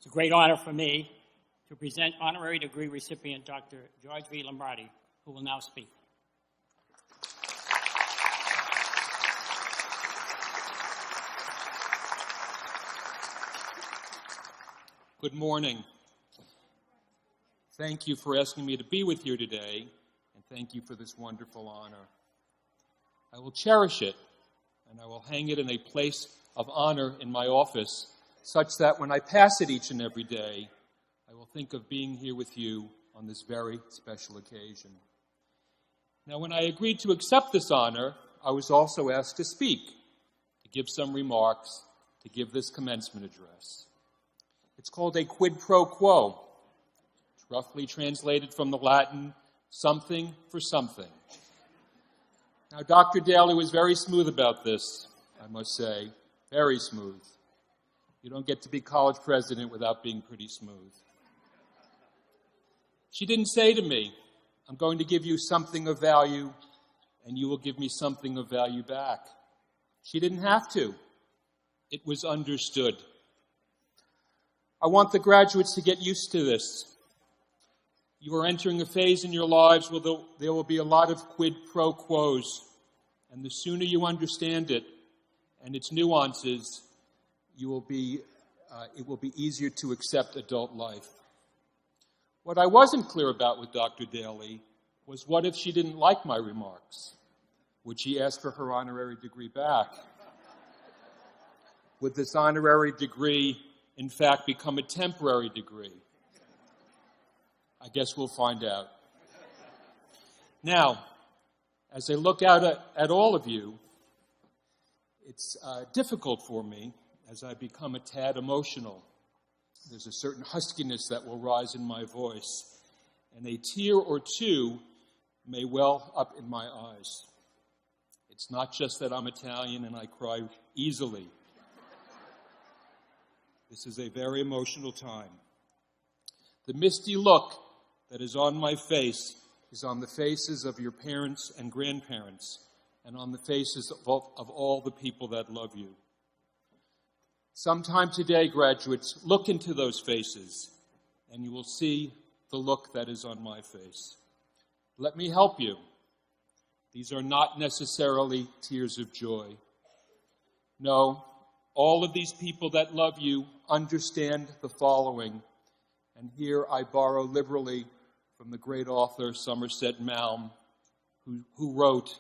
a great honor for me to present honorary degree recipient Dr. George V. Lombardi, who will now speak. Good morning. Thank you for asking me to be with you today, and thank you for this wonderful honor. I will cherish it, and I will hang it in a place of honor in my office, such that when I pass it each and every day, I will think of being here with you on this very special occasion. Now, when I agreed to accept this honor, I was also asked to speak, to give some remarks, to give this commencement address. It's called a quid pro quo. It's roughly translated from the Latin, something for something. Now, Dr. Daly was very smooth about this, I must say, very smooth. You don't get to be college president without being pretty smooth. She didn't say to me, I'm going to give you something of value, and you will give me something of value back. She didn't have to. It was understood. I want the graduates to get used to this. You are entering a phase in your lives where there will be a lot of quid pro quos, and the sooner you understand it and its nuances, it will be easier to accept adult life. What I wasn't clear about with Dr. Daly was what if she didn't like my remarks? Would she ask for her honorary degree back? Would this honorary degree, in fact, become a temporary degree? I guess we'll find out. Now, as I look out at all of you, it's difficult for me as I become a tad emotional. There's a certain huskiness that will rise in my voice, and a tear or two may well up in my eyes. It's not just that I'm Italian and I cry easily. This is a very emotional time. The misty look that is on my face is on the faces of your parents and grandparents and on the faces of all the people that love you. Sometime today, graduates, look into those faces and you will see the look that is on my face. Let me help you. These are not necessarily tears of joy. No, all of these people that love you understand the following, and here I borrow liberally from the great author Somerset Maugham, who wrote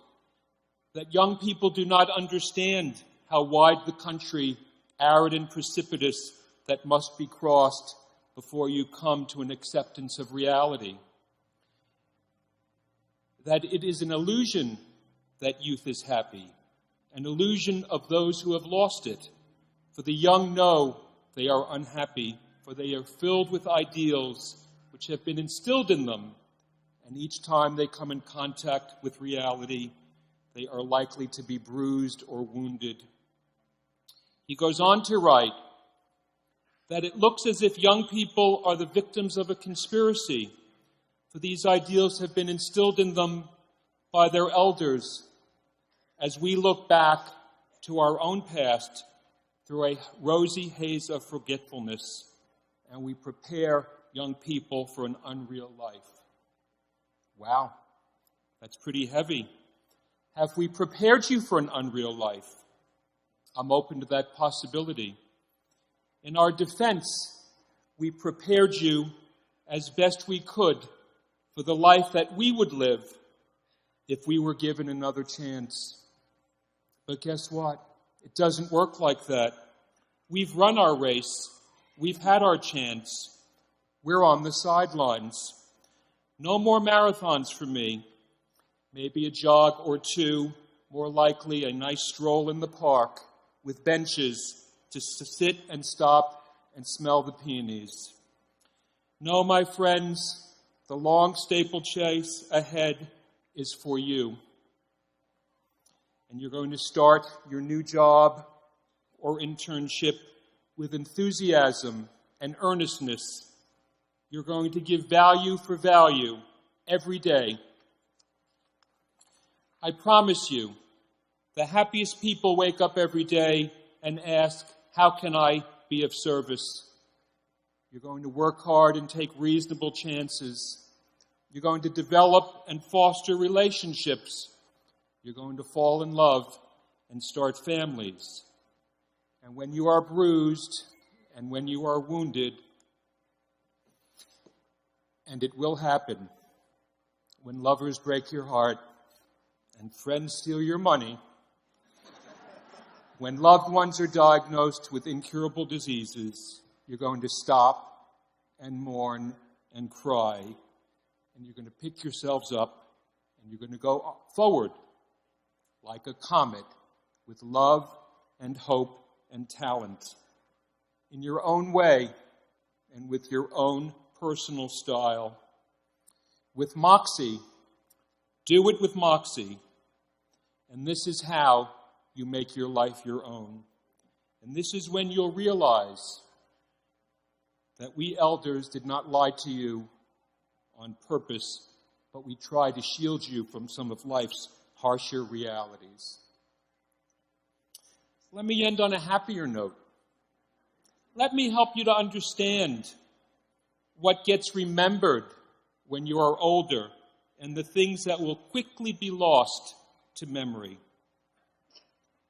that young people do not understand how wide the country, arid and precipitous, that must be crossed before you come to an acceptance of reality. That it is an illusion that youth is happy, an illusion of those who have lost it. For the young know they are unhappy, for they are filled with ideals which have been instilled in them, and each time they come in contact with reality, they are likely to be bruised or wounded. He goes on to write that it looks as if young people are the victims of a conspiracy, for these ideals have been instilled in them by their elders as we look back to our own past through a rosy haze of forgetfulness, and we prepare young people for an unreal life. Wow, that's pretty heavy. Have we prepared you for an unreal life? I'm open to that possibility. In our defense, we prepared you as best we could for the life that we would live if we were given another chance. But guess what? It doesn't work like that. We've run our race. We've had our chance. We're on the sidelines. No more marathons for me. Maybe a jog or two, more likely a nice stroll in the park with benches to sit and stop and smell the peonies. No, my friends, the long staple chase ahead is for you. And you're going to start your new job or internship with enthusiasm and earnestness. You're going to give value for value every day. I promise you, the happiest people wake up every day and ask, how can I be of service? You're going to work hard and take reasonable chances. You're going to develop and foster relationships. You're going to fall in love and start families. And when you are bruised and when you are wounded, and it will happen, when lovers break your heart and friends steal your money, when loved ones are diagnosed with incurable diseases, you're going to stop and mourn and cry, and you're going to pick yourselves up, and you're going to go forward like a comet with love and hope and talent in your own way and with your own personal style. With moxie, do it with moxie, and this is how you make your life your own. And this is when you'll realize that we elders did not lie to you on purpose, but we tried to shield you from some of life's harsher realities. Let me end on a happier note. Let me help you to understand what gets remembered when you are older and the things that will quickly be lost to memory.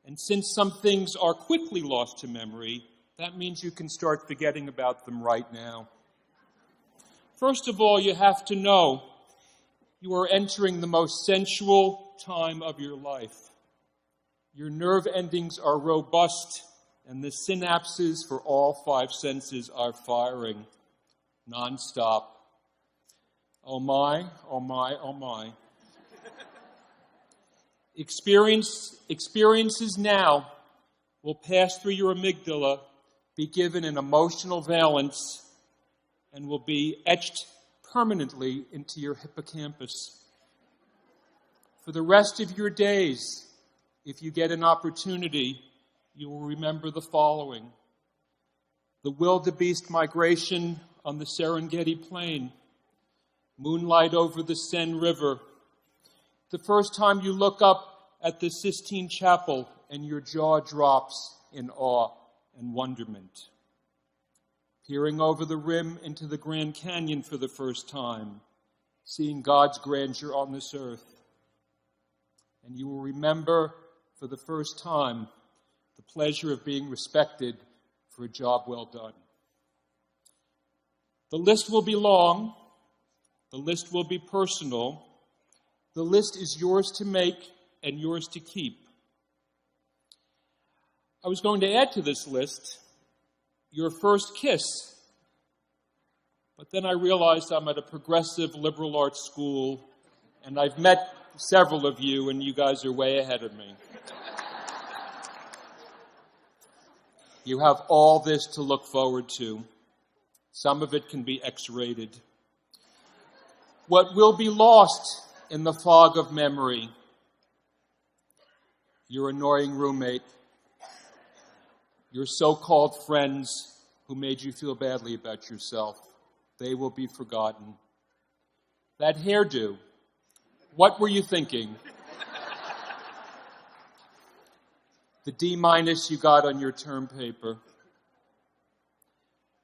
And since some things are quickly lost to memory, that means you can start forgetting about them right now. First of all, you have to know you are entering the most sensual time of your life. Your nerve endings are robust, and the synapses for all five senses are firing nonstop. Oh my, oh my, oh my. Experiences now will pass through your amygdala, be given an emotional valence, and will be etched permanently into your hippocampus. For the rest of your days, if you get an opportunity, you will remember the following: the wildebeest migration on the Serengeti Plain, moonlight over the Seine River, the first time you look up at the Sistine Chapel and your jaw drops in awe and wonderment, peering over the rim into the Grand Canyon for the first time, seeing God's grandeur on this earth. And you will remember for the first time the pleasure of being respected for a job well done. The list will be long. The list will be personal. The list is yours to make and yours to keep. I was going to add to this list your first kiss, but then I realized I'm at a progressive liberal arts school, and I've met several of you, and you guys are way ahead of me. You have all this to look forward to. Some of it can be X-rated. What will be lost in the fog of memory? Your annoying roommate, your so-called friends who made you feel badly about yourself. They will be forgotten. That hairdo, what were you thinking? The D- you got on your term paper.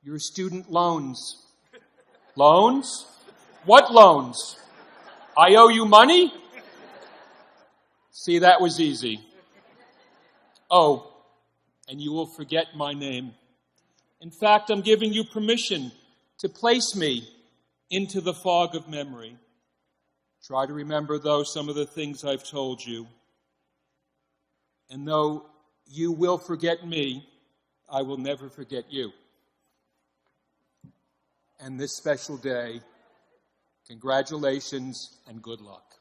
Your student loans. Loans? What loans? I owe you money? See, that was easy. Oh, and you will forget my name. In fact, I'm giving you permission to place me into the fog of memory. Try to remember, though, some of the things I've told you. And though you will forget me, I will never forget you. And this special day, congratulations and good luck.